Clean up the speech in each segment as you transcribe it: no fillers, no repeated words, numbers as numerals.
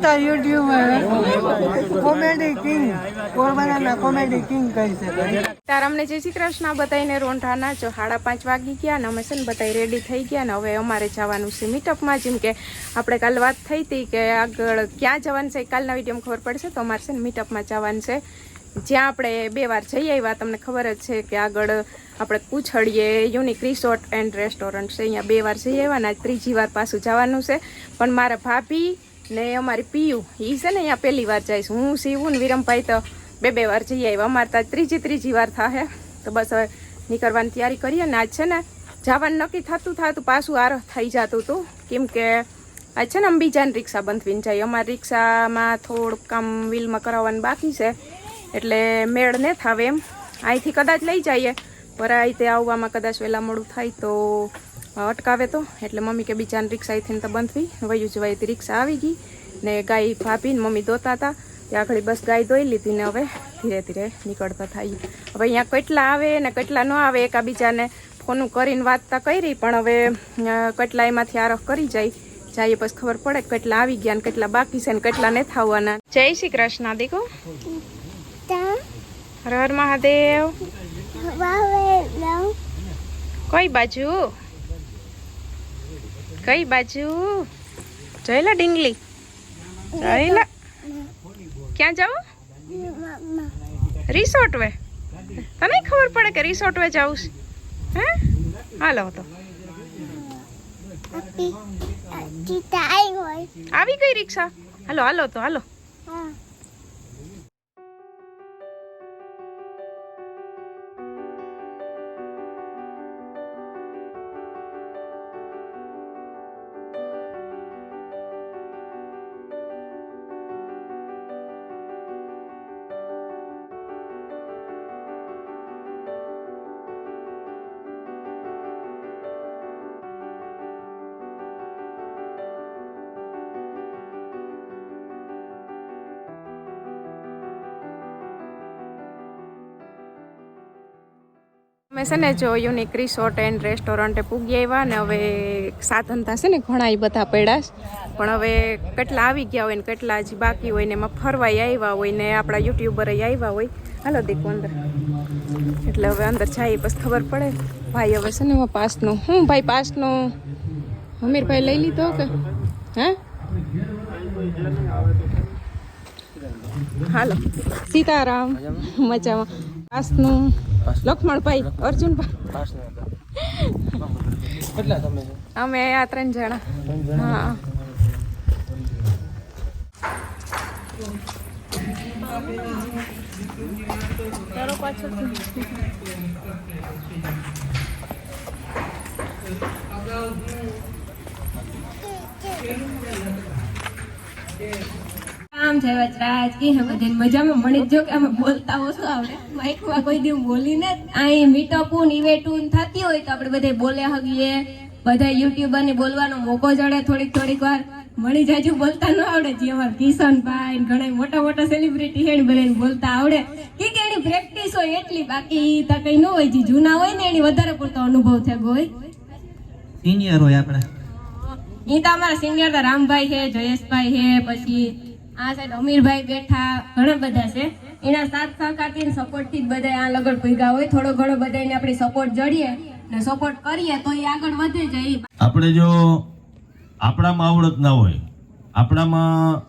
YouTuber comedy king પોરબંદરના comedy king કહી શકાય. તાર અમને જય શ્રી કૃષ્ણ બતાવીને રોંઢાના જો 5:30 વાગી ગયા ને અમે છે ને બધા રેડી થઈ ગયા ને હવે અમારે જવાનું છે મીટઅપમાં. જેમ કે આપણે કાલ વાત થઈ હતી કે આગળ ક્યાં જવાનું છે કાલના વિડીયોમાં ખબર પડશે. તો અમારે છે ને મીટઅપમાં જવાનું છે જ્યાં આપણે 2 વાર જઈ આવ્યા. તમને ખબર જ છે કે આગળ આપણે પૂછડીએ યુનિક રિસોર્ટ એન્ડ રેસ્ટોરન્ટ છે, અહીંયા 2 વાર જઈ આવ્યા ને આજ 3જી વાર પાછું જવાનું છે. પણ મારા ભાભી ને અમારી પીયું એ છે ને અહીંયા 1લી વાર જઈશ. હું શિવું ને વિરમભાઈ તો 2 વાર જઈ આવ્યા. અમારે તો ત્રીજી વાર થાય. તો બસ હવે નીકળવાની તૈયારી કરીએ ને આજ છે ને જવાનું નક્કી થતું પાછું આર થઈ જતું હતું. કેમ કે આજ છે ને અમે બીજાની રિક્ષા બંધવીને જઈએ. અમારી રિક્ષામાં થોડુંક કામ વ્હીલમાં કરાવવાનું બાકી છે એટલે મેળ ને થાવે એમ. અહીંથી કદાચ લઈ જઈએ પર અહીંથી આવવામાં કદાચ વહેલા મોડું થાય તો અટકાવે તો એટલે મમ્મી કે બીજાની રિક્ષા અહીંથી તો બંધવી વયું જવાયથી રિક્ષા આવી ગઈ ને ગાય ભાભી ને મમ્મી દોતા હતા ત્યાં આગળ બસ ગાય દોઈ લીધી ને હવે ધીરે ધીરે નીકળતા થાય. હવે અહીંયા કેટલા આવે ને કેટલા ન આવે એકાબીજાને ફોનું કરીને વાતતા કરી પણ હવે કેટલા એમાંથી આરખ કરી જઈએ પછી ખબર પડે કેટલા આવી ગયા ને કેટલા બાકી છે ને કેટલા નથી આવવાના. જય શ્રી કૃષ્ણ દીકુ. હર હર મહાદેવ. કઈ બાજુ જોયેલા ડીંગલી જોયેલા ક્યાં જાવ? Resort way. તને ખબર પડે કે રિસોર્ટ વે જાઉં હે? હાલો તો આવી ગઈ રિક્ષા. હાલો તો હાલો. અમે છે ને જો યુનિક રિસોર્ટ એન્ડ રેસ્ટોરન્ટે પૂગી આવ્યા ને હવે સાધન થશે ને ઘણા એ બધા પડ્યા પણ હવે કેટલા આવી ગયા હોય ને કેટલા હજી બાકી હોય ને એમાં ફરવાય આવ્યા હોય ને આપણા યુટ્યુબર આવ્યા હોય. હાલો દીકુ અંદર. એટલે હવે અંદર જાય પછી ખબર પડે. ભાઈ હવે છે ને એમાં પાસનું ભાઈ પાસનું હમીરભાઈ લઈ લીધો કે હે? હાલો સીતારામ. મજામાં. પાસનું લક્ષ્મણભાઈ અર્જુનભાઈ અમે આ 3 જણા. હા ચાલો પાછળ આમ છે વજરાજ કે હે બધે મજામાં. મને જો કે અમે બોલતા ઓછું આવડે માઈકમાં કોઈ દી બોલીને અહીં મીટઅપું ઇવેન્ટું થતી હોય તો આપણે બધે બોલે હગીએ. બધા યુટ્યુબર ને બોલવાનો મોકો જડે થોડીક વાર. મળી જાજુ બોલતા ન આવડે જે અમારા કિશનભાઈ ઘણા મોટા સેલિબ્રિટી છે ને બધાને બોલતા આવડે કે એની પ્રેક્ટિસ હોય એટલી. બાકી તો કઈ ન હોય જે જૂના હોય ને એની વધારે પડતો અનુભવ થયો હોય. સિનિયર હોય આપણે એ તો અમારા સિનિયર તો રામભાઈ છે, જયેશભાઈ છે, પછી આ સાઈડ અમીરભાઈ બેઠા ઘણા બધા છે. એના સાથ સહકારથી સપોર્ટથી જ બધા આ લગડ ભેગા હોય. થોડો ઘણો બધાને આપણે સપોર્ટ જડીએ ને સપોર્ટ કરીએ તો એ આગળ વધે જાય. આપણે જો આપણામાં આવડત ના હોય, આપણામાં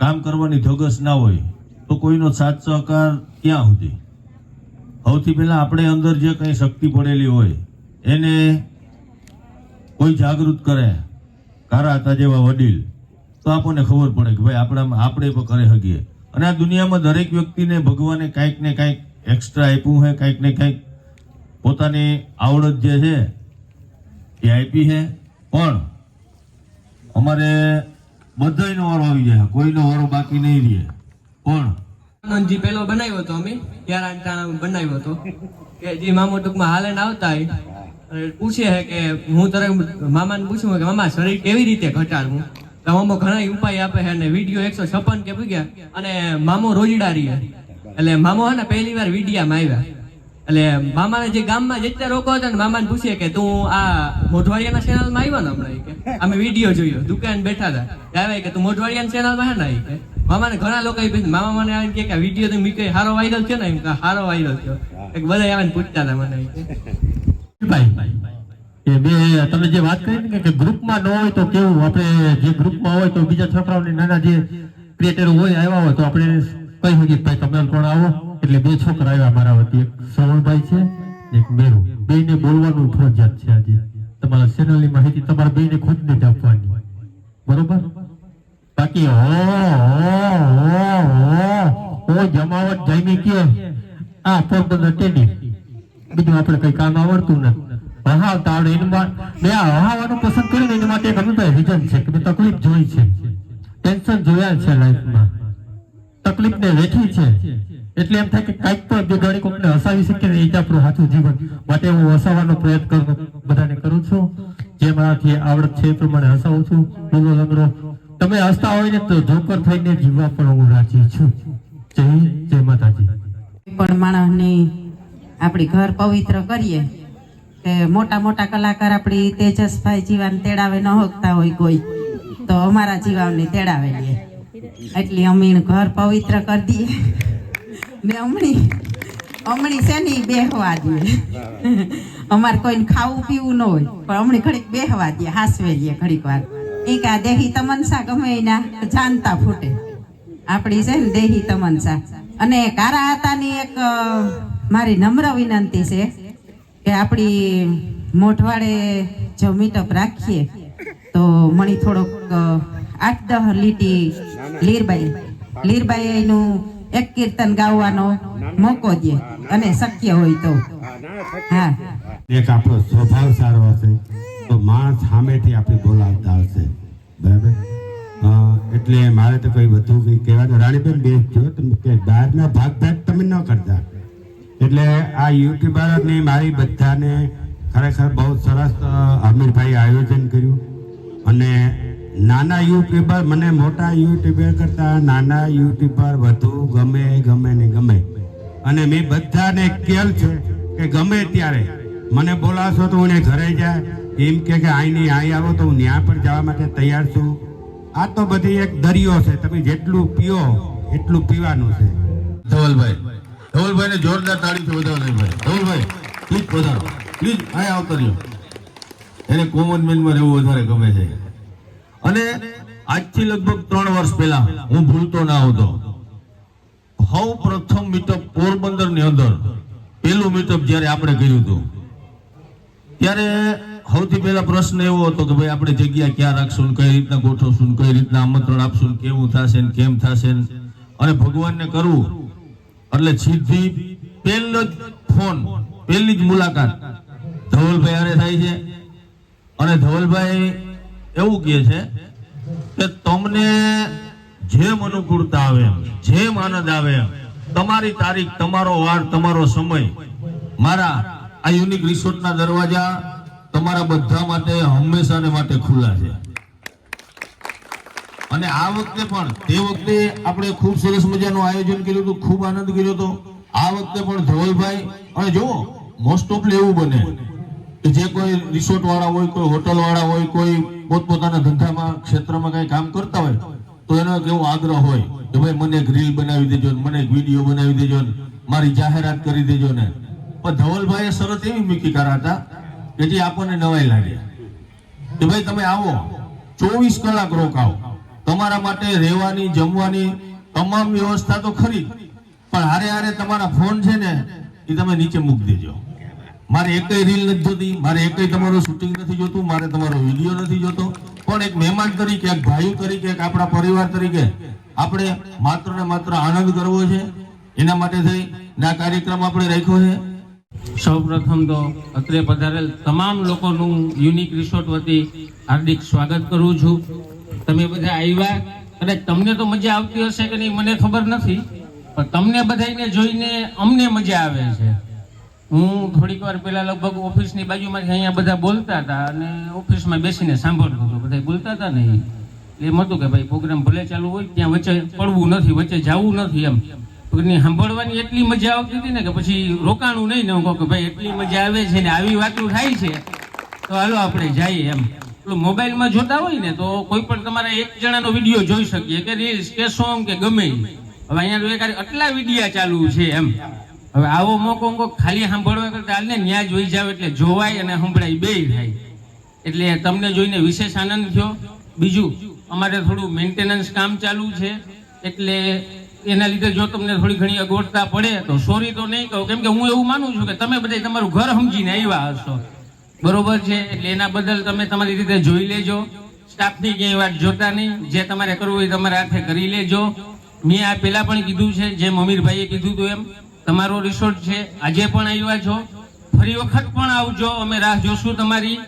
કામ કરવાની ધગસ ના હોય તો કોઈનો સાથ સહકાર ક્યાં સુધી? સૌથી પહેલા આપણે અંદર જે કંઈ શક્તિ પડેલી હોય એને કોઈ જાગૃત કરે, કારા હતા જેવા વડીલ, તો આપણને ખબર પડે કે ભાઈ આપણામાં આપણે પણ કરી શકીએ. અને આ દુનિયામાં દરેક વ્યક્તિને ભગવાને કાંઈક ને કાંઈક એક્સ્ટ્રા આપ્યું છે, કાંઈક ને કાંઈક પોતાની આવડત જે છે એ આપી છે. પણ અમારે બધાયનો વારો આવી જાય, કોઈનો વારો બાકી નહીં રહે. પણ જે પેલો બનાવ્યો હતો અમે ત્યારે બનાવ્યો હતો કે જે મામો ટૂંકમાં હાલન આવતા પૂછે છે કે હું તરત મામાને પૂછું કે મામા શરીર કેવી રીતે ઘટાડવું. તો મામો ઘણા ઉપાય આપે છે અને વિડીયો 156 કે પૂગ્યા અને મામો રોજડા રહે. એટલે મામો હે ને પહેલી વાર વિડીયામાં આવ્યા એટલે મામાને જે ગામમાં જેટલા રોકો હતા ને મામાને પૂછીએ કે તું આ મોઢવાડિયાના ચેનલમાં આવ્યો ને હમણાં કે અમે વિડીયો જોયો દુકાન બેઠા હતા ત્યારે કે તું મોઢવાડિયાના ચેનલમાં હે ને કે મામાને ઘણા લોકો મામા મને આવીને કે વિડીયો તો મીકે હારો વાયરલ થયો ને એમ કે હારો વાયરલ થયો બધા આવીને પૂછતા હતા મને એ બે તમે જે વાત કરી ને કે ગ્રુપમાં ન હોય તો કેવું આપણે જે ગ્રુપમાં હોય તો બીજા છોકરાઓને નાના જે ક્રિએટર હોય આવ્યા હોય તો આપણે કહી શકીએ ભાઈ તમે પણ આવો એટલે બે છોકરા આવ્યા મારા વતી એક શ્રવણભાઈ છે એક મેરુ બેને બોલવાનું ફરજિયાત છે આજે તમારા ચેનલની માહિતી તમારા બેને ખુદને જ આપવાની બરોબર બાકી ઓ જમાવટ જામી કે આ પોરબંદર ટેડી બીજું આપણે કઈ કામ આવડતું નથી વહાવતા આવડે એમાં મેં આ વહાવાનું પસંદ કર્યું એના માટે એક અનુભવ રીઝન છે કે મેં તકલીફ જોઈ છે ટેન્શન જોયા છે લાઈફમાં તકલીફને વેઠી છે એટલે એમ થાય કે કાંઈક તો બે ઘડી કોકને હસાવી શકીએ ને એ જ આપણું સાચું જીવન માટે હું હસાવવાનો પ્રયત્ન બધાને કરું છું જે મારાથી આવડત છે એ પ્રમાણે હસાવું છું બોલો લંગડો તમે હસતા હોય ને તો જોકર થઈને જીવવા પણ હું રાજી છું જય માતાજી પણ માણસની આપણી ઘર પવિત્ર કરીએ કે મોટા મોટા કલાકાર આપણી તેજસભાઈ જીવાને તેડાવે ન હોકતા હોય કોઈ તો અમારા જીવાને તેડાવે લે એટલે અમીણ ઘર પવિત્ર કરી દઈએ ને અમણી છે ને બેહવા દઈએ અમારે કોઈને ખાવું પીવું ન હોય પણ અમણી ઘડીક બેહવા દઈએ હાસવે દઈએ ઘડીક વાર એ કા દેહી તમનસા ગમે એના જાણતા ફૂટે આપણી છે ને દેહી તમનસા અને કારા હતાની એક મારી નમ્ર વિનંતી છે કે આપણી મોઢવાડે જો મીટઅપ રાખીએ તો મણી થોડોક 8-10 લીટી લીરબાઈ એનું એક કીર્તન ગાવાનો મોકો દે અને શક્ય હોય તો હા એક આપણો સ્વભાવ સારો હશે તો માણસ સામેથી આપણે બોલાવતા હશે બરાબર એટલે મારે તો કોઈ વધુ કંઈ કહેવાનું રાણીબેન બેન જો તમે કે બહારના ભાગ તમે ન કરતા એટલે આ યુટ્યુબરની મારી બધાને ખરેખર બહુ સરસ અમીરભાઈ આયોજન કર્યું અને નાના યુટ્યુબર મને મોટા યુટ્યુબર કરતાં નાના યુટ્યુબર વધુ ગમે ને ગમે અને મેં બધાને કહેલ છે કે ગમે ત્યારે મને બોલાવશો તો હું ઘરે જાય એમ કે અહીં આવો તો હું ત્યાં પણ જવા માટે તૈયાર છું આ તો બધી એક દરિયો છે તમે જેટલું પીઓ એટલું પીવાનું છે ધવલભાઈ ને જોરદાર તાળીથી વધાવો ધવલભાઈ પ્લીઝ વધારો પ્લીઝ અહીં આવતો રહ્યો એને કોમન મેનમાં રહેવું વધારે ગમે છે અને આજથી લગભગ 3 વર્ષ પહેલા હું ભૂલતો ના હતો સૌ પ્રથમ મીટઅપ પોરબંદર ની અંદર પહેલું મીટઅપ જયારે આપણે કર્યું હતું ત્યારે સૌથી પહેલા પ્રશ્ન એવો હતો કે ભાઈ આપણે જગ્યા ક્યાં રાખશું કઈ રીતના ગોઠવશું કઈ રીતના આમંત્રણ આપશું કેવું થશે ને કેમ થશે અને ભગવાનને કરવું એટલે સીધી પહેલો જ ફોન પહેલી જ મુલાકાત ધવલભાઈ હારે થાય છે અને ધવલભાઈ એવું કહે છે કે તમને જેમ અનુકૂળતા આવે જેમ આનંદ આવે તમારી તારીખ તમારો વાર તમારો સમય મારા આ યુનિક રિસોર્ટના દરવાજા તમારા બધા માટે હંમેશા ને માટે ખુલ્લા છે અને આ વખતે પણ તે વખતે આપણે ખૂબ સરસ મજાનું આયોજન કર્યું હતું ખૂબ આનંદ કર્યો હતો આ વખતે પણ ધવલભાઈ અને જો મોસ્ટ ઓફ એવું બને કે જે કોઈ રિસોર્ટ વાળા હોય કોઈ હોટલ વાળા હોય કોઈ પોતપોતાના ધંધામાં ક્ષેત્રમાં કઈ કામ કરતા હોય તો એનો કેવો આગ્રહ હોય કે ભાઈ મને એક રીલ બનાવી દેજો મને એક વિડીયો બનાવી દેજો મારી જાહેરાત કરી દેજો ને પણ ધવલભાઈએ શરત એવી મૂકી હતા કે જે આપણને નવાઈ લાગે કે ભાઈ તમે આવો 24 કલાક રોકાવો તમારા માટે રહેવાની જમવાની તમામ વ્યવસ્થા તો ખરી પણ હારે તમારા ફોન છે ને એ તમે નીચે મૂકી દેજો મારે એકય રીલ નથી જોતી મારે એકય તમારું શૂટિંગ નથી જોતું મારે તમારો વિડીયો નથી જોતો પણ એક મહેમાન તરીકે એક ભાઈ તરીકે એક આપણા પરિવાર તરીકે આપણે માત્ર ને માત્ર આનંદ કરવો છે એના માટે થઈ આ કાર્યક્રમ આપણે રાખ્યો છે સૌપ્રથમ તો અત્રે પધારેલ તમામ લોકોનું યુનિક રિસોર્ટ વતી હાર્દિક સ્વાગત કરું છું તમે બધા આવ્યા અને તમને તો મજા આવતી હશે કે નહીં મને ખબર નથી પણ તમને બધાને જોઈને અમને મજા આવે છે હું થોડીક વાર પહેલા લગભગ ઓફિસની બાજુમાંથી અહીંયા બધા બોલતા હતા અને ઓફિસમાં બેસીને સાંભળતો હતો બધા બોલતા હતા ને એમ હતું કે ભાઈ પ્રોગ્રામ ભલે ચાલુ હોય ત્યાં વચ્ચે પડવું નથી વચ્ચે જવું નથી એમ તો ની સાંભળવાની એટલી મજા આવતી હતી ને કે પછી રોકાણું નહીં ને હું કહું કે ભાઈ એટલી મજા આવે છે ને આવી વાતો થાય છે તો હાલો આપણે જઈએ એમ. મોબાઈલમાં જોતા હોય ને તો કોઈ પણ તમારે એક જણાનો વિડીયો જોઈ શકીએ કે રીલ્સ કે સોંગ કે ગમે. હવે અહીંયા આટલા વિડીયા ચાલુ છે એમ. હવે આવો મોકો ખાલી સાંભળવા કરતા હાલને ન્યા જોઈ જાવ એટલે જોવાય અને સંભળાય બે થાય. એટલે તમને જોઈને વિશેષ આનંદ થયો. બીજું અમારે થોડું મેન્ટેનન્સ કામ ચાલુ છે એટલે એના લીધે જો તમને થોડી ઘણી અગવડતા પડે તો સોરી તો નહીં કહું, કેમ કે હું એવું માનું છું કે તમે બધા તમારું ઘર સમજીને આવ્યા હશો, બરોબર છે. એટલે એના બદલ તમે તમારી રીતે જોઈ લેજો. સ્ટાફની ક્યાંય વાત જોતા નહીં, જે તમારે કરવું હોય તમારા હાથે કરી લેજો. મેં આ પહેલા પણ કીધું છે, જેમ અમીરભાઈએ કીધું હતું એમ તમારો રિસોર્ટ છે, આજે પણ આવ્યા છો, ફરી વખત પણ આવજો, અમે રાહ જોશું તમારી.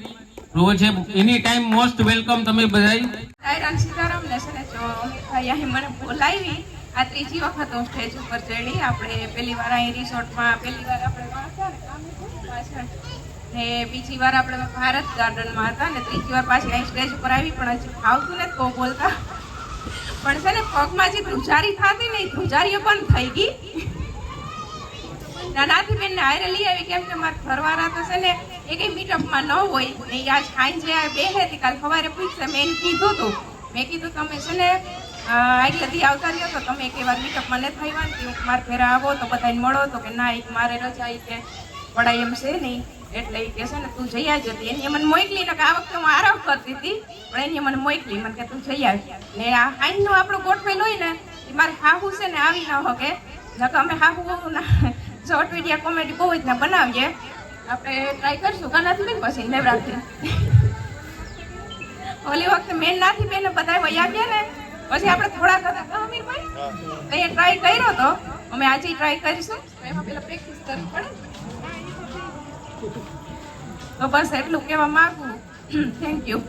રોજ એની ટાઈમ મોસ્ટ વેલકમ તમે બધાય. રામ સીતારામ ને છે ને જો અમીરભાઈ અહીં મને બોલાવી આ ત્રીજી વખત હું સ્ટેજ ઉપર ચડી. આપણે પહેલી વાર અહીં રિસોર્ટમાં પહેલી વાર આપણે વાંચ્યા ને કામ પાછળ ને બીજી વાર આપણે ભારત ગાર્ડનમાં હતા ને ત્રીજી વાર પાછી અહીં સ્ટેજ ઉપર આવી. પણ હજી ફાવતું ને તો બોલતા પણ છે ને પગમાં જે ધ્રુજારી થતી ને એ ધ્રુજારીઓ પણ થઈ ગઈ. નાનાથી બેનને હારે લઈ આવી કેમ કે મારા ઘરવાળા તો છે ને એ કઈ મીટઅપમાં ન હોય ને આજ સાંજે બે હતી કાલ સવારે પૂછશે. મેં કીધું હતું, મેં કીધું તમે છે ને આગળથી આવતા રહ્યો તો તમે એક વાર મીટઅપમાં ન થઈ વાંધી મારા ઘરે આવો તો બધાને મળો તો કે ના એક મારે રજા કે પડાય એમ છે નહીં એટલે એ કે છે ને તું જઈ આવી જતી. એની મને મોકલી ને કે આ વખતે હું આરામ કરતી હતી પણ એની મને મોકલી મને કે તું જઈ આવી ને આ હાઈનું આપણું ગોઠવેલ હોય ને એ મારે હાહુ છે ને આવી ન હોકે નકર અમે હાહુ શોર્ટ વિડીયો કોમેડી બહુ જ ના બનાવીએ. આપણે ટ્રાય કરશું કાનાથી બેન પછી નવરાત્રી ઓલી વખતે મેન નાથી બેન બધા વયા ગયા ને પછી આપણે થોડા હતા અમીરભાઈ તો એ ટ્રાય કર્યો તો અમે આજે ટ્રાય કરીશું. એમાં પેલા પ્રેક્ટિસ કરવી પડે તો બસ એટલું કહેવા માંગુ. Thank you.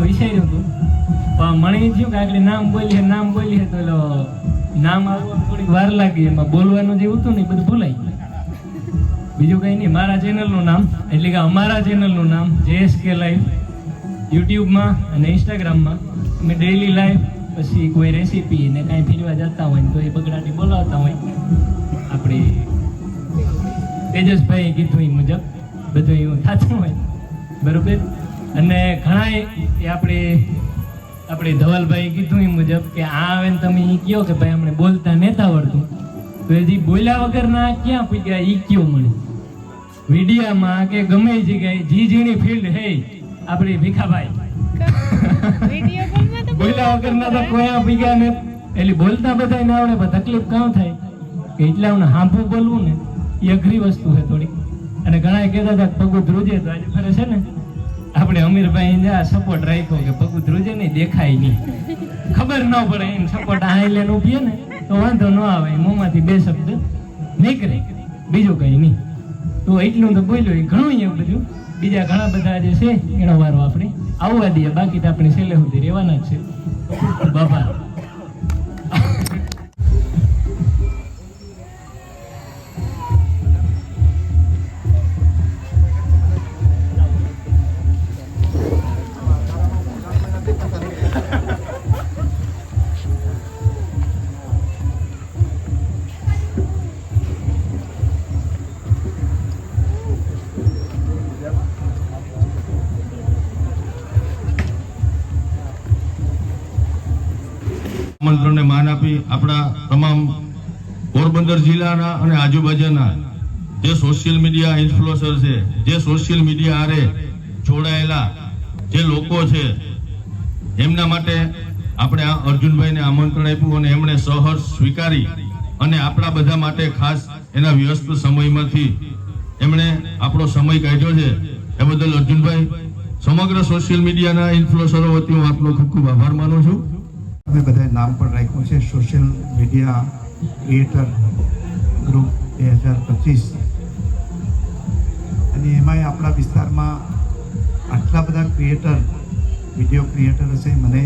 વિચાર્યું હતું પણ મને થયું કે આગળ નામ બોલીએ તો નામ આવવા થોડીક વાર લાગી, એમાં બોલવાનું જે હતું ને એ બધું ભૂલાઈ ગયું. બીજું કંઈ નહીં, મારા ચેનલનું નામ એટલે કે અમારા ચેનલનું નામ JSK લાઈવ યુટ્યુબમાં અને ઇન્સ્ટાગ્રામમાં અમે ડેઈલી લાઈવ પછી કોઈ રેસીપી ને કાંઈ ફીરવા જતા હોય તો એ બગડાટી બોલાવતા હોય. આપણે તેજસભાઈ કીધું એ મુજબ બધું એવું થતું હોય બરોબર. અને ઘણા એ આપણે ધવલભાઈ કીધું એ મુજબ કે આ આવે ને તમે એ કહો કે ભાઈ અમને બોલતા નહોતા આવડતું તો હજી બોલ્યા વગરના ક્યાં પૂછ્યા એ કયો મળે વિડીયામાં કે ગમે એ જગ્યાએ જી ઝીણી ફિલ્ડ હે આપણી ભીખાભાઈ બોલ્યા વગરના તો કોઈ પૂછ્યા ને એટલે બોલતા બધા ના આવડે પણ તકલીફ કાં થાય કે એટલે અમને હાંભું બોલવું ને એ અઘરી વસ્તુ છે થોડી. અને ઘણા કહેતા હતા પગું ધ્રુજે તો આજે ફરે છે ને આપણે અમીરભાઈ જા સપોર્ટ રાખ્યો કે પગું ધ્રુજે નહીં દેખાય નહીં ખબર ન પડે એમ સપોર્ટ આ લઈને ઉભીએ ને તો વાંધો ન આવે મોંમાંથી બે શબ્દ નીકળે બીજું કંઈ નહીં. તો એટલું તો બોલ્યો એ ઘણું એવું બધું બીજા ઘણા બધા જે છે એનો વારો આપણે આવવા દઈએ, બાકી તો આપણે છેલ્લે સુધી રહેવાના જ છે. બાબા આમંત્રણને માન આપી આપણા તમામ પોરબંદર જિલ્લાના અને આજુબાજુના જે સોશિયલ મીડિયા ઇન્ફ્લુએન્સર છે, જે સોશિયલ મીડિયા આરે જોડાયેલા જે લોકો છે એમના માટે આપણે અર્જુનભાઈને આમંત્રણ આપ્યું અને એમણે સહર્ષ સ્વીકારી અને આપણા બધા માટે ખાસ એના વ્યસ્ત સમયમાંથી એમણે આપણો સમય કાઢ્યો છે. એ બદલ અર્જુનભાઈ સમગ્ર સોશિયલ મીડિયાના ઇન્ફ્લુએન્સરો વતી હું આપનો ખૂબ ખૂબ આભાર માનું છું. અમે બધાએ નામ પણ રાખ્યું છે સોશિયલ મીડિયા ક્રિએટર ગ્રુપ 2025 અને એમાંય આપણા વિસ્તારમાં આટલા બધા ક્રિએટર વિડીયો ક્રિએટર હશે મને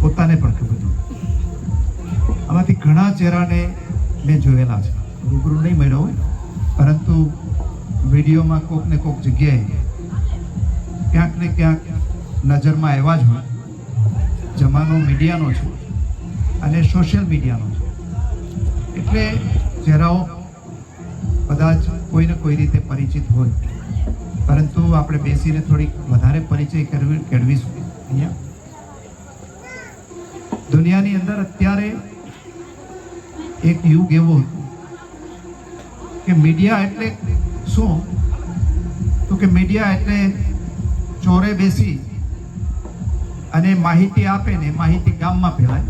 પોતાને પણ ખબર નથી. આમાંથી ઘણા ચહેરાને મેં જોયેલા છે, રૂબરૂ નહીં મળ્યો હોય પરંતુ વિડીયોમાં કોક ને કોક જગ્યાએ ક્યાંક ને ક્યાંક નજરમાં આવ્યા જ હોય. જમાનો મીડિયાનો છે અને સોશિયલ મીડિયાનો છે, એટલે ચહેરાઓ બધા જ કોઈને કોઈ રીતે પરિચિત હોય, પરંતુ આપણે બેસીને થોડીક વધારે પરિચય કેળવીશું. અહીંયા દુનિયાની અંદર અત્યારે એક યુગ એવો હતો કે મીડિયા એટલે શું, તો કે મીડિયા એટલે ચોરે બેસી અને માહિતી આપે ને માહિતી ગામમાં ફેલાય,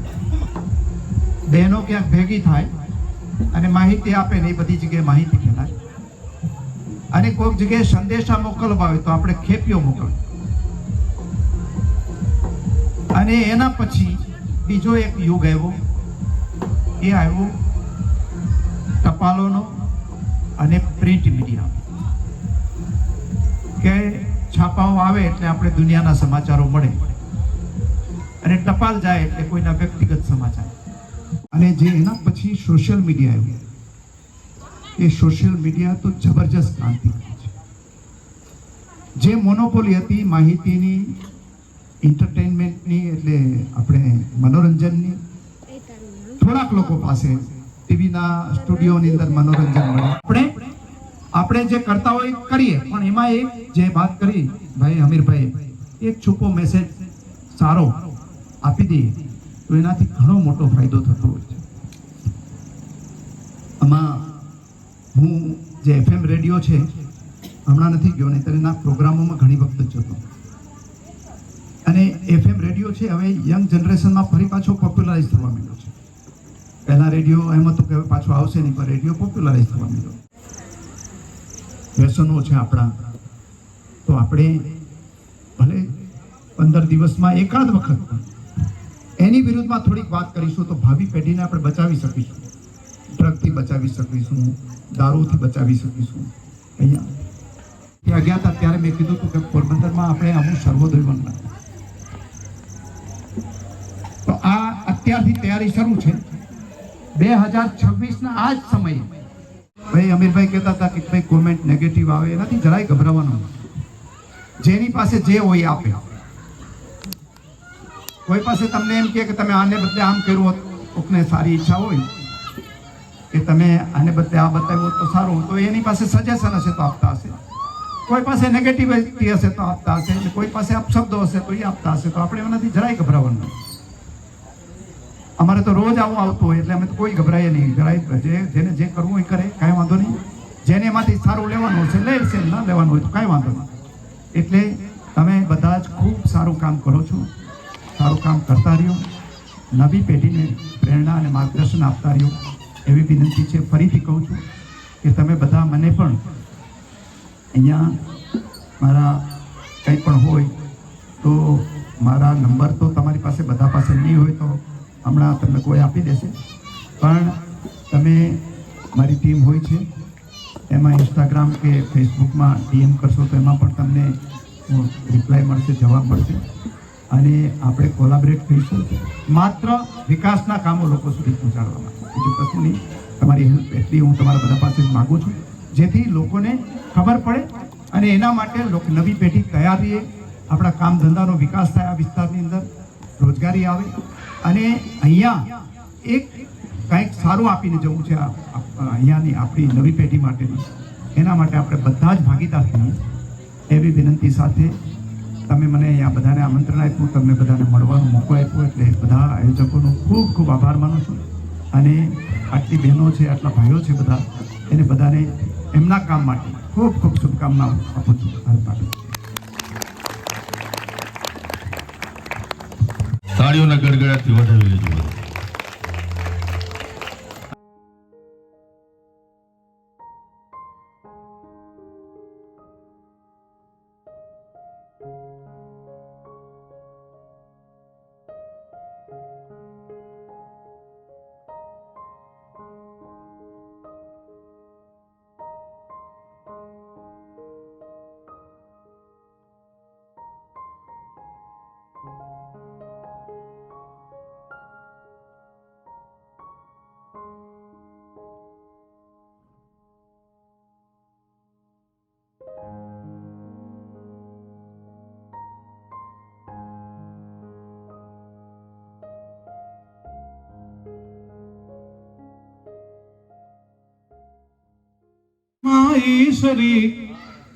બહેનો ક્યાંક ભેગી થાય અને માહિતી આપે ને એ બધી જગ્યાએ માહિતી ફેલાય, અને કોઈક જગ્યાએ સંદેશા મોકલવા હોય તો આપણે ખેપીઓ મોકલીએ. અને એના પછી બીજો એક યુગ આવ્યો, એ આવ્યો ટપાલોનો અને પ્રિન્ટ મીડિયા, કે છાપાઓ આવે એટલે આપણે દુનિયાના સમાચારો મળે, અને ટપાલ જાય એટલે કોઈના વ્યક્તિગત સમાચાર. અને જે એના પછી સોશિયલ મીડિયા આવ્યું, એ સોશિયલ મીડિયા તો જબરજસ્ત ક્રાંતિ છે. જે મોનોપોલી હતી માહિતીની, એન્ટરટેનમેન્ટની, એટલે આપણે મનોરંજનની, થોડાક લોકો પાસે ટીવીના સ્ટુડિયોની અંદર મનોરંજન મળે. આપણે જે કરતા હોય કરીએ, પણ એમાં એક જે વાત કરી ભાઈ અમીરભાઈ, એક છુપો મેસેજ સારો આપી દઈએ તો એનાથી ઘણો મોટો ફાયદો થતો હોય છે. આમાં હું જે FM રેડિયો છે, હમણાં નથી ગયો, નહીં તેના પ્રોગ્રામોમાં ઘણી વખત જતો, અને FM રેડિયો છે હવે યંગ જનરેશનમાં ફરી પાછો પોપ્યુલરાઇઝ થવા માંડ્યો છે. પહેલા રેડિયો એમ હતું કે પાછો આવશે નહીં, પણ રેડિયો પોપ્યુલરાઇઝ થવા માંડ્યો. વ્યસનો છે આપણા, તો આપણે ભલે 15 દિવસમાં એકાદ વખત એની વિરુદ્ધમાં થોડીક વાત કરીશું તો ભાવિ પેઢીને આપણે બચાવી શકીશું, ડ્રગથી બચાવી શકીશું, દારૂથી બચાવી શકીશું. અહીંયા ત્યાં ગયા હતા ત્યારે મેં કીધું હતું કે પોરબંદરમાં આપણે અમુક સર્વોદય વન, તો આ અત્યારથી તૈયારી શરૂ છે. 2026ના આ જ સમયે ભાઈ અમીરભાઈ કહેતા હતા કે ભાઈ કોમેન્ટ નેગેટિવ આવે એનાથી જરાય ગભરાવાનું, જેની પાસે જે હોય આપે. કોઈ પાસે તમને એમ કે તમે આને બદલે આમ કર્યું હોત, કોકને સારી ઈચ્છા હોય કે તમે આને બદલે આ બતાવ્યું તો સારું, તો એની પાસે સજેશન હશે તો આપતા હશે, કોઈ પાસે નેગેટિવિટી હશે તો આપતા હશે, કોઈ પાસે અપશબ્દો હશે તો એ આપતા હશે. તો આપણે એનાથી જરાય ગભરાવાનું. અમારે તો રોજ આવું આવતું હોય એટલે અમે તો કોઈ ગભરાઈએ નહીં, જરાય જેને જે કરવું હોય કરે, કાંઈ વાંધો નહીં. જેને એમાંથી સારું લેવાનું હશે લે છે, ન લેવાનું હોય તો કાંઈ વાંધો નહીં. એટલે તમે બધા જ ખૂબ સારું કામ કરો છો, સારું કામ કરતા રહ્યો, નવી પેઢીને પ્રેરણા અને માર્ગદર્શન આપતા રહ્યો એવી વિનંતી છે. ફરીથી કહું છું કે તમે બધા મને પણ અહીંયા મારા કંઈ પણ હોય તો મારા નંબર તો તમારી પાસે બધા પાસે નહીં હોય તો હમણાં તમને કોઈ આપી દેશે, પણ તમે મારી ટીમ હોય છે એમાં ઇન્સ્ટાગ્રામ કે ફેસબુકમાં DM કરશો તો એમાં પણ તમને રિપ્લાય મળશે, જવાબ મળશે, અને આપણે કોલાબરેટ કરીશું માત્ર વિકાસના કામો લોકો સુધી પહોંચાડવા માટે. બીજું કશું નહીં. તમારી હેલ્પ એટલી હું તમારા બધા પાસે માગું છું જેથી લોકોને ખબર પડે અને એના માટે નવી પેઢી તૈયાર રહીએ, આપણા કામ ધંધાનો વિકાસ થાય, આ વિસ્તારની અંદર રોજગારી આવે, અને અહીંયા એક કંઈક સારું આપીને જવું છે અહીંયાની આપણી નવી પેઢી માટેની. એના માટે આપણે બધા જ ભાગીદાર થઈએ એવી વિનંતી સાથે તમે મને અહીંયા બધાને આમંત્રણ આપ્યું, તમને બધાને મળવાનો મોકો આપ્યો, એટલે બધા આયોજકોનો ખૂબ ખૂબ આભાર માનું છું. અને આટલી બહેનો છે, આટલા ભાઈઓ છે બધા, એને બધાને એમના કામ માટે ખૂબ ખૂબ શુભકામનાઓ આપું છું. તાળીઓના ગડગડાટથી વધાવી લેજો. ઈશ્વરી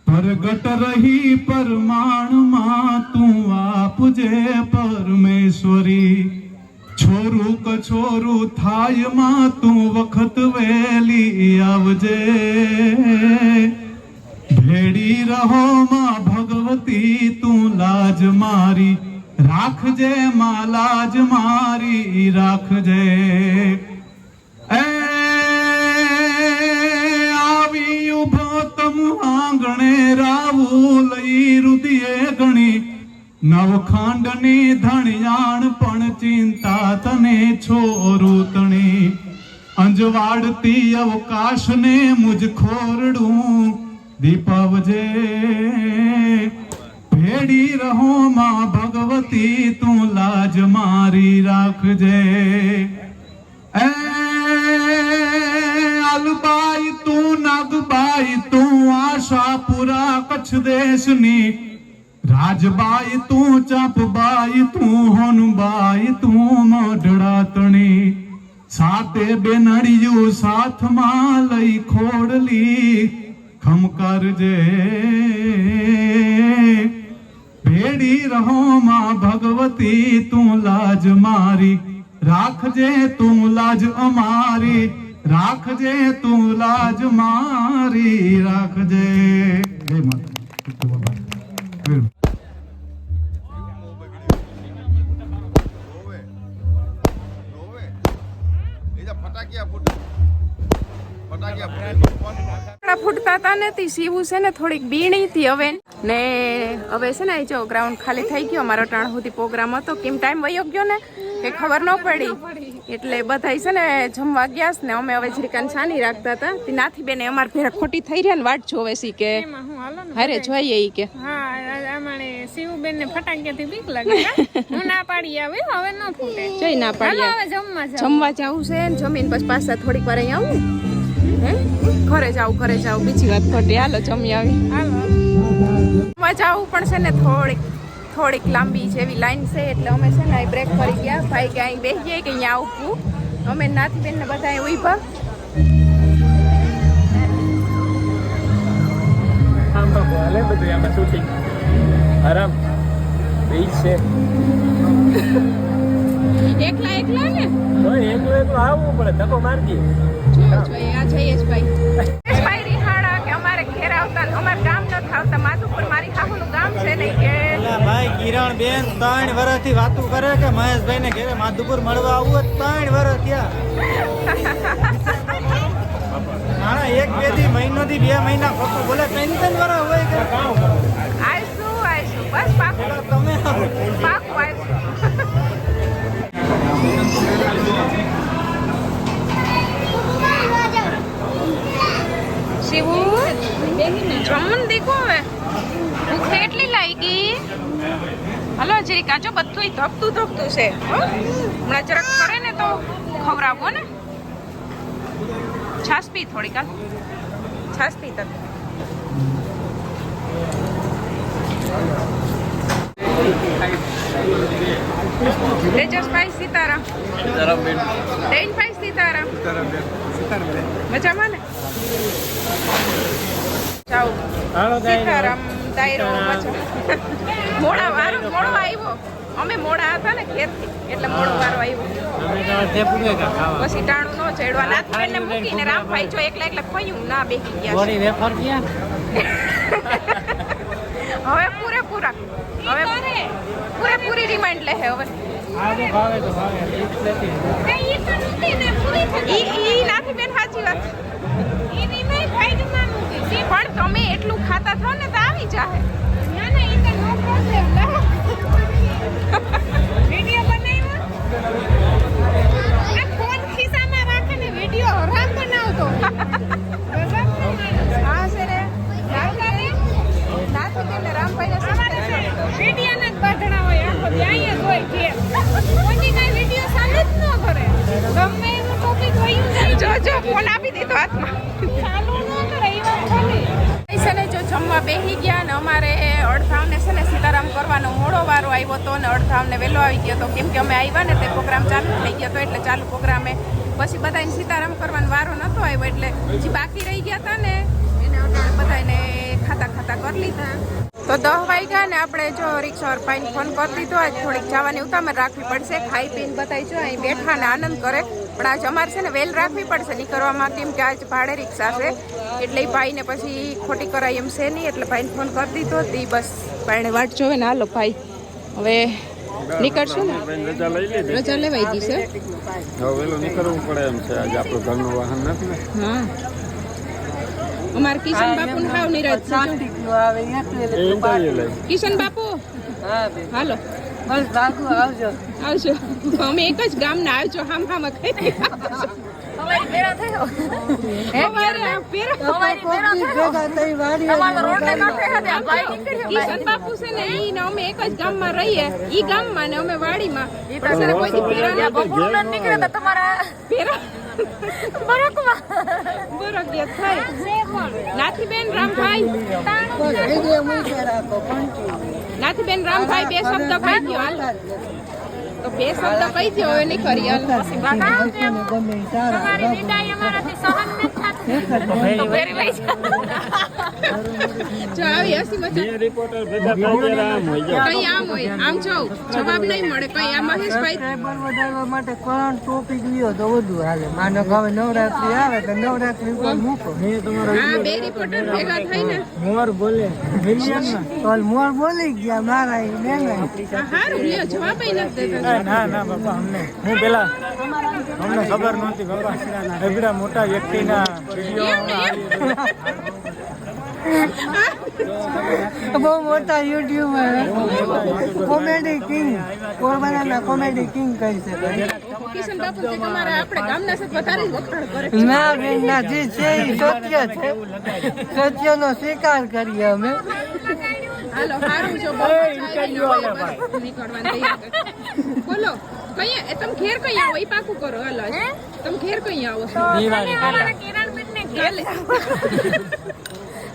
પ્રગટ રહી પરમાણમાં તું આપજે પરમેશ્વરી છોરું કછોરું થાય માં તું વખત વેલી આવજે ભેડી રહો માં ભગવતી તું લાજ મારી રાખજે માં લાજ મારી રાખજે એ આવી ઉભો તમ આંગણે રાવું લઈ રુદિયે ગણી નવખંડની ધણિયાણ પણ ચિંતા તને છોરું તણી અંજવાડતી અવકાશને મુજ ખોરડું દીપવજે ભેડી રહો માં ભગવતી તું લાજ મારી રાખજે એ અલબાઈ તું નાગબાઈ તું આશાપુરા કચ્છ દેશની રાજબાઈ તું ચાપબાઈ તું હોનબાઈ તું મઢડા તણી સાતે બેનડિયું સાથમાં લઈ ખોડલી ખમકારજે ભેડી રહો માં ભગવતી તું લાજ મારી રાખજે તું લાજ અમારી રાખજે તું લાજ મારી રાખજે જય માતા ફૂટતા હતા ને તે સીવું છે ને થોડીક બીણી હતી હવે ને હવે છે ને જો ગ્રાઉન્ડ ખાલી થઈ ગયો અમારો ટાણ સુધી પ્રોગ્રામ હતો કેમ ટાઈમ વયો ગયો ને કે ખબર ન પડી એટલે બધા છે ને જમવા ગયા ને અમે હવે જરીકાન છાની રાખતા હતા તે નાથી બેને અમાર ભેરા ખોટી થઈ રહ્યા ને વાટ જોવે સી કે અરે જોઈએ ઈ કે હા અમારે શિવબેન ને ફટાકિયાથી બીક લાગે હું ના પાડી આવે હવે ન ફૂટે જઈ ના પાડી હવે જમવા જાવું છે ને જમીન પછી પાછા થોડીક વાર અહીં આવું ઘરે જાવ બીજી વાત ખોટી હાલો જમી આવી જમવા જાવું પણ છે ને થોડીક લાંબી જેવી લાઈન છે એટલે અમે છે ને બ્રેક કરી ગયા ભાઈ કે અહીં બેસી ગયા કે અહીંયા આવવું અમે નાથી બેન ને બધા ઉભા આરામ છે એકલા ને એકલો આવવું પડે ધક્કો મારજી આ જયેશભાઈ રિહાણા કે અમારે ઘેર આવતા અમારે ગામ ન થાવતા માધુપુર મારી ખાખુનું ગામ છે ને કે ભાઈ કિરણ બેન 3 વર્ષથી વાતું કરે કે મહેશભાઈ ને ઘરે માધુપુર મળવા આવું 3 વર્ષ થયા મારા એક બે થી મહિનો થી 2 મહિના ખોટું બોલે 3 વર્ષ હોય કે આઈશું બસ પાકું તમે પાકું આઈશું શિવુ જમન દેખો હવે ભૂખ એટલી લાગી હલો જરી કાચો બધું ધપતું છે હમણાં જરાક ફરે ને તો ખવડાવો ને છાસ પી થોડી કાલ છાસ પી તક તેજસભાઈ સીતારામ દેનભાઈ સીતારામ મજામાં ને જાઓ સીતારામ દાયરો મોડો આવ્યો અમે મોડા હતા ને ઘેરથી એટલે મોડો વારો આવ્યો પછી ટાણું ન ચડવા નાથબેન ને મૂકીને રામભાઈ જો એકલા ખોયું ના બેસી ગયા હવે પૂરેપૂરી રિમાઇન્ડ લે હવે ઈ નાથી બેન સાચી વાત પણ તમે એટલું ખાતા થો ને તો આવી જાહે વિડિયો બનાવ્યો ફોન ખિસ્સામાં રાખે ને વિડિયો રામ બનાવતો હા છે રે નાથી બેન રામભાઈ વિડિયો ના બાંધણા હોય આખો ત્યાં જ હોય કે કોની કઈ વિડિયો સામે જ ન કરે ગમે એનું ટોપિક હોય જો ફોન આપી દીધો હાથમાં ચાલુ ન કરે એ વાત ખરી છે ને જો જમવા બેસી ગયા ને અમારે અડધાવને છે ને સીતારામ કરવાનો મોડો વારો આવ્યો હતો ને અડધાવને વહેલો આવી ગયો હતો કેમ કે અમે આવ્યા ને તે પ્રોગ્રામ ચાલુ થઈ ગયો હતો એટલે ચાલુ પ્રોગ્રામે પછી બધાને સીતારામ કરવાનો વારો નહોતો આવ્યો એટલે જે બાકી રહી ગયા હતા ને એને આપણે બધાને ખાતા કરી લીધા. તો 10 વાગ્યા ને આપણે જો રિક્ષા પાઈને ફોન કરી દીધો. આજ થોડીક જવાની ઉતામળ રાખવી પડશે. ખાઈ પીને બતાવી જો અહીં બેઠા ને આનંદ કરે. પણ આજ અમારે છે ને વેલ રાખવી પડશે નીકળવામાં, કેમ કે આજ ભાડે રિક્ષા છે એટલે એ ભાઈને પછી ખોટી કરાય એમ છે નહીં. એટલે ભાઈને ફોન કરી દીધો હતી. બસ ભાઈને વાટ જોવે ને. હાલો ભાઈ હવે નીકળશું ને. રજા લેવાઈ ગઈ છે. હવે વેલું નીકળવું પડે એમ છે. આજે આપણું ઘરનું વાહન નથી ને. હા અમાર કિશન બાપુ ને હાવ નિરાજ છે. કિશન બાપુ હાલો બસ બાપુ આવજો અમે એક જ ગામ ના આવજો. હામ હામ ખાઈ અમારી પેરા થયો અમારી પેરા અમારી પેરા થયો તમારો રોટલે કાઠે હતા ભાઈ. કિશન બાપુ છે ને ઈ ને અમે એક જ ગામમાં રહીએ. ઈ ગામમાં ને અમે વાડીમાં. પણ સર કોઈ પેરા બપોર ન નીકળે તો તમારા પેરા બરોબર થાય. નાથીબેન રામભાઈ નાથીબેન રામભાઈ બે શબ્દ કહી દો. હાલ તો બે શબ્દ કહી દો. હવે નહીં કરી હાલ. તમારી વિદાય અમારાથી સહન નથી થતી તો ફેરી લઈ જો આવી હસી મજા રિપોર્ટર ભેગા થઈ આમ હોય જાય. કઈ આમ હોય આમ જો જવાબ નહીં મળે કઈ. આ મહેશભાઈ વધારવા માટે કરંટ ટોપિક લ્યો તો વધુ હાલે. માનો કે હવે નવરાત્રી આવે તો નવરાત્રી ઉપર મૂકો. હા બે રિપોર્ટર ભેગા થઈને મોર બોલે તો મોર બોલી ગયા મારા એ મેંગા. હારું લ્યો જવાબ નથી દેતા. ના ના બાપા હું પેલા અમને ખબર નહોતી બાપા. એવડા મોટા વ્યક્તિના બહુ મોટા યુટ્યુબર કોમેડી કિંગ પોરબંદરના કોમેડી કિંગ કહી શકાય. કિશન બાપુ કે તમારા આપણે ગામના સાથે વધારે વખાણ કરે. ના બેન ના જે છે એ સત્ય છે. સત્યનો સ્વીકાર કરીએ અમે. હાલો હારું જો નીકળવાનું બોલો કઈ તમે ઘેર કઈ આવો એ પાકું કરો. હાલો તમે ઘેર કઈ આવો છો?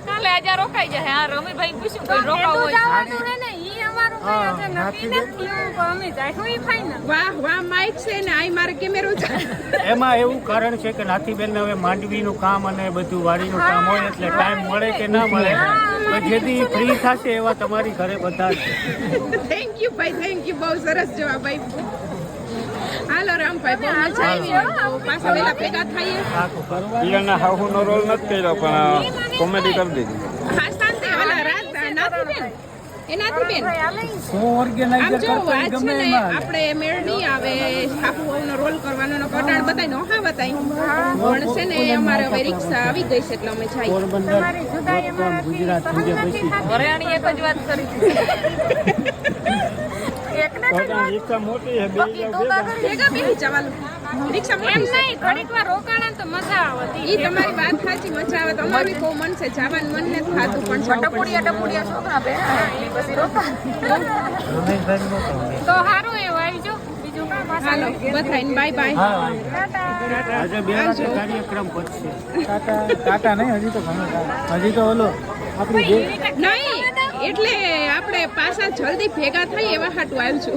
કાલે આજે રોકાઈ જાય. હા રમીભાઈ પૂછ્યું કોઈ રોકાવું હોય ને ઈ અમારું નક્કી નથી. અમે જાય હોય ફાઈનલ. વાહ વાહ માઈક છે ને આ મારે કેમેરો છે. એમાં એવું કારણ છે કે નાથીબેન હવે માંડવીનું કામ અને બધું વાડીનું કામ હોય એટલે ટાઈમ મળે કે ના મળે તો જેથી ફ્રી થશે એવા તમારી ઘરે બધા. થેન્ક યુ ભાઈ થેન્ક યુ. બહુ સરસ જવાબ આપ્યો. હાલો રામભાઈ બહુ મજા આવી. પાછા વેલા ભેગા થઈએ. પિયાના હાહુનો રોલ નથી કર્યો પણ કોમેડી કરી દીધી. હા શાંતિ હાલા રાત નાથીબેન એ નાથીબેન આમ જો વાત છે ને આપણે મેળ નહીં આવે હાહુનો રોલ કરવાનો નો કટાણ બતાય નો હા બતાય પણ છે ને અમારે હવે રિક્ષા આવી ગઈ છે એટલે અમે જઈએ. તમારી જુદાઈ અમારાથી વરાણી એક જ વાત કરી. રિક્ષા મોટી છે ભેગા બેસી જવાનું. રિક્ષા એમ નહીં ઘડીક વાર રોકાણા તો મજા આવે. ઈ તમારી વાત સાચી મજા આવે. તમારું બહુ મન છે જવાનું મન નથી થાતું પણ ટપુડિયા છોકરા બે પછી રોકા તો સારું એવું આવજો. બીજું કામ હાલો બધાને બાય બાય. આજે બે વાગે કાર્યક્રમ પતશે. ટાટા નહીં હજી તો ઘણો હજી તો ઓલો આપણી નહીં એટલે આપણે પાછા જલ્દી ભેગા થઈ એવા હાટું આવજો.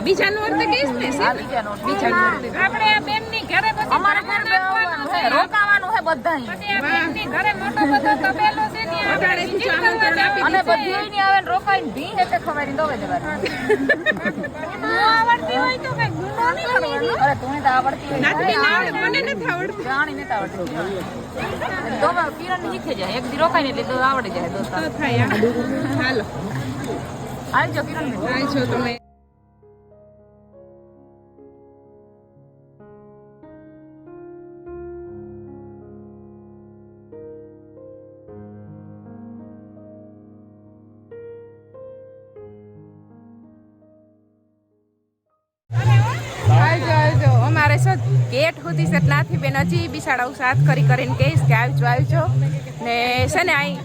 બીજા નો અર્થ કહીશ ને આપણે બેન ની ઘરે રોકાવાનું છે બધા. ઘરે મોટો બધો તબેલો છે ને અને બધી આવે રોકાઈને ભી એટલે ખબર દોવે દેવાની. આવડતી હોય તો કઈ ગુનો નહીં કરવાનો. અરે તું તો આવડતી હોય. નથી આવડે મને નથી આવડતું. જાણી નથી આવડતી. દોવા કિરણ શીખે જાય એક દી રોકાઈને એટલે તો આવડી જાય દોસ્ત થાય. હાલો આવજો કિરણ આવજો તમે. અમારે શું ગેટ સુધી છે નાથી બેન હજી બિસાડાઓ સાથ કરીને કહીશ કે આવજો ને છે ને અહીં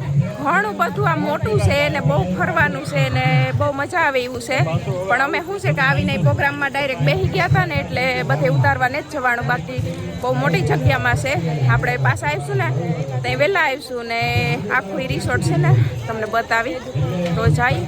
ઘણું બધું આ મોટું છે ને બહુ ફરવાનું છે ને બહુ મજા આવે એવું છે. પણ અમે શું છે કે આવીને પ્રોગ્રામમાં ડાયરેક્ટ બેસી ગયા હતા ને એટલે બધે ઉતારવાને જ જવાનું. બાકી બહુ મોટી જગ્યામાં છે. આપણે પાછા આવીશું ને ત્યાં વહેલા આવીશું ને આખું રિસોર્ટ છે ને તમને બતાવી તો જાય.